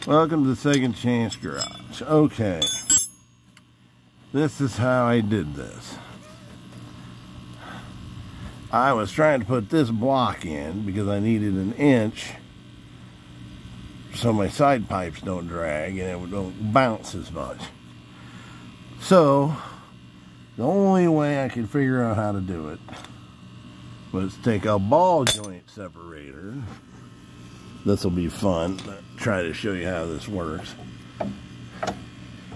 Welcome to the Second Chance Garage. Okay. This is how I did this. I was trying to put this block in because I needed an inch so my side pipes don't drag and it don't bounce as much. So, the only way I could figure out how to do it was take a ball joint separator. This will be fun. I'll try to show you how this works.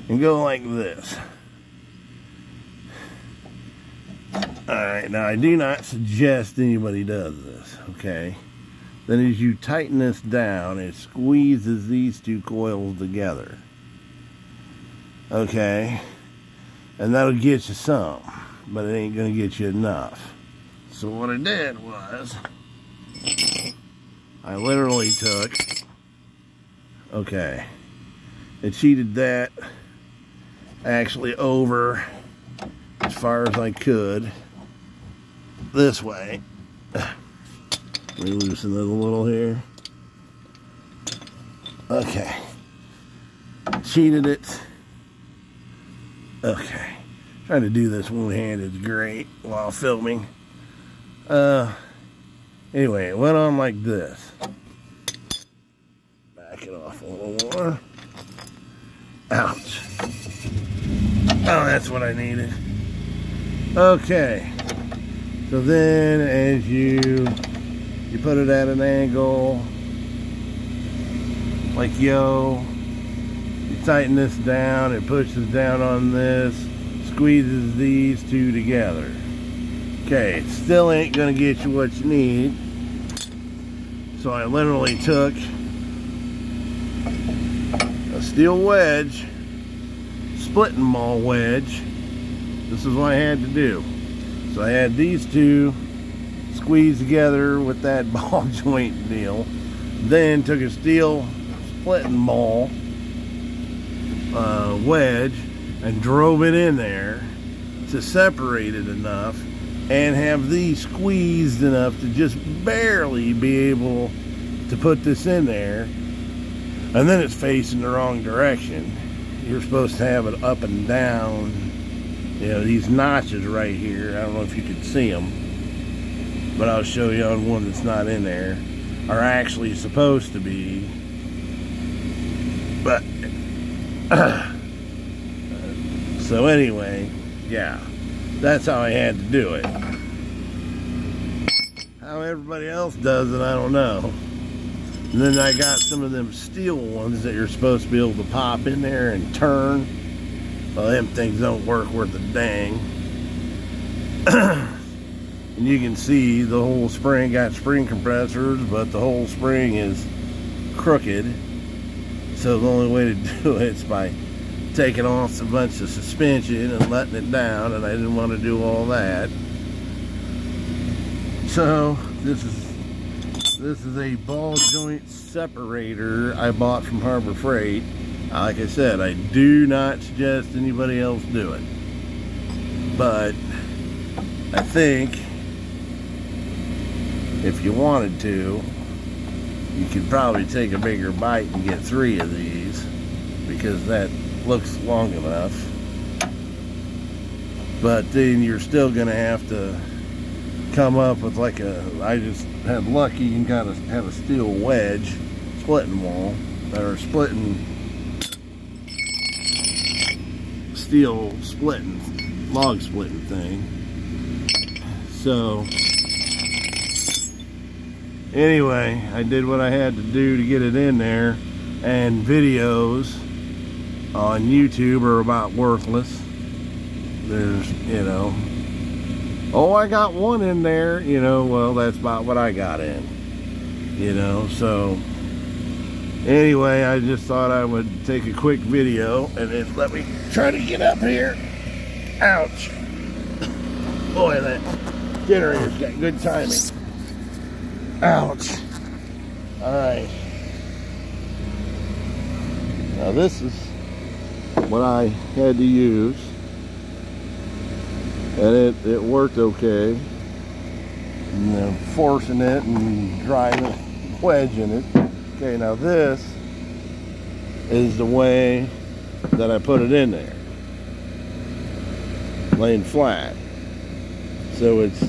And go like this. Alright, now I do not suggest anybody does this, okay? Then as you tighten this down, it squeezes these two coils together. Okay? And that'll get you some, but it ain't gonna get you enough. So what I did was, I literally took, okay, and cheated that actually over as far as I could this way. Let me loosen it a little here. Okay. Cheated it. Okay. Trying to do this one-handed is great while filming. Anyway, it went on like this. Back it off a little more. Ouch. Oh, that's what I needed. Okay. So then as you put it at an angle, like yo, you tighten this down, it pushes down on this, squeezes these two together. Okay, it still ain't gonna get you what you need. So I literally took a steel wedge, splitting maul wedge. This is what I had to do. So I had these two squeezed together with that ball joint deal. Then took a steel splitting maul wedge and drove it in there to separate it enough and have these squeezed enough to just barely be able to put this in there. And then it's facing the wrong direction. You're supposed to have it up and down. You know, these notches right here, I don't know if you can see them, but I'll show you on one that's not in there, are actually supposed to be. But so anyway, yeah, that's how I had to do it. How everybody else does it, I don't know. And then I got some of them steel ones that you're supposed to be able to pop in there and turn. Well, them things don't work worth a dang. And you can see the whole spring got spring compressors, but the whole spring is crooked. So the only way to do it is by taking off a bunch of suspension and letting it down, and I didn't want to do all that. So this is a ball joint separator I bought from Harbor Freight. Like I said, I do not suggest anybody else do it. But I think if you wanted to, you could probably take a bigger bite and get 3 of these, because that looks long enough. But then you're still gonna have to come up with like I just had lucky and got had a steel wedge splitting wall, or splitting steel splitting, log splitting thing. So anyway, I did what I had to do to get it in there, and videos on YouTube are about worthless. There's, you know, oh, I got one in there, you know, well, that's about what I got in, you know. So anyway, I just thought I would take a quick video, and then let me try to get up here. Ouch. Boy, that generator's got good timing. Ouch. Alright. Now this is what I had to use, and it worked okay. You know, forcing it and driving, wedging it. Okay, now this is the way that I put it in there, laying flat, so it's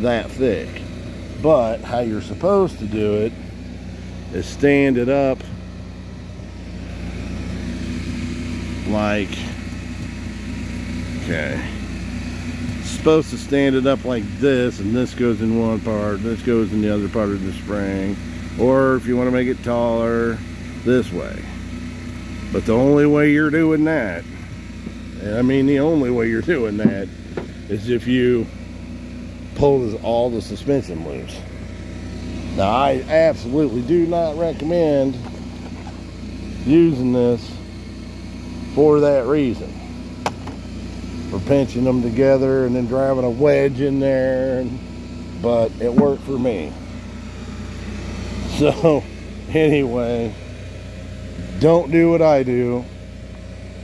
that thick. But how you're supposed to do it is stand it up like, okay, supposed to stand it up like this, and this goes in one part, this goes in the other part of the spring, or if you want to make it taller, this way. But the only way you're doing that, and I mean the only way you're doing that, is if you pull all the suspension loose. Now, I absolutely do not recommend using this for that reason, for pinching them together and then driving a wedge in there, but it worked for me. So anyway, don't do what I do,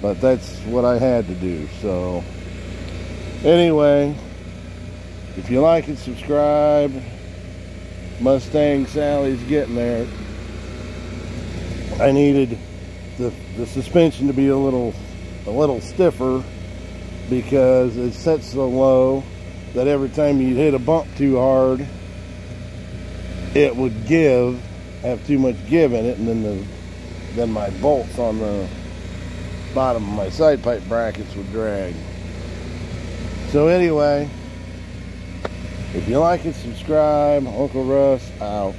but that's what I had to do. So anyway, if you like it, subscribe. Mustang Sally's getting there. I needed the suspension to be a little stiffer, because it sets so low that every time you hit a bump too hard, it would have too much give in it, and then my bolts on the bottom of my side pipe brackets would drag. So anyway, if you like it, subscribe. Uncle Russ out.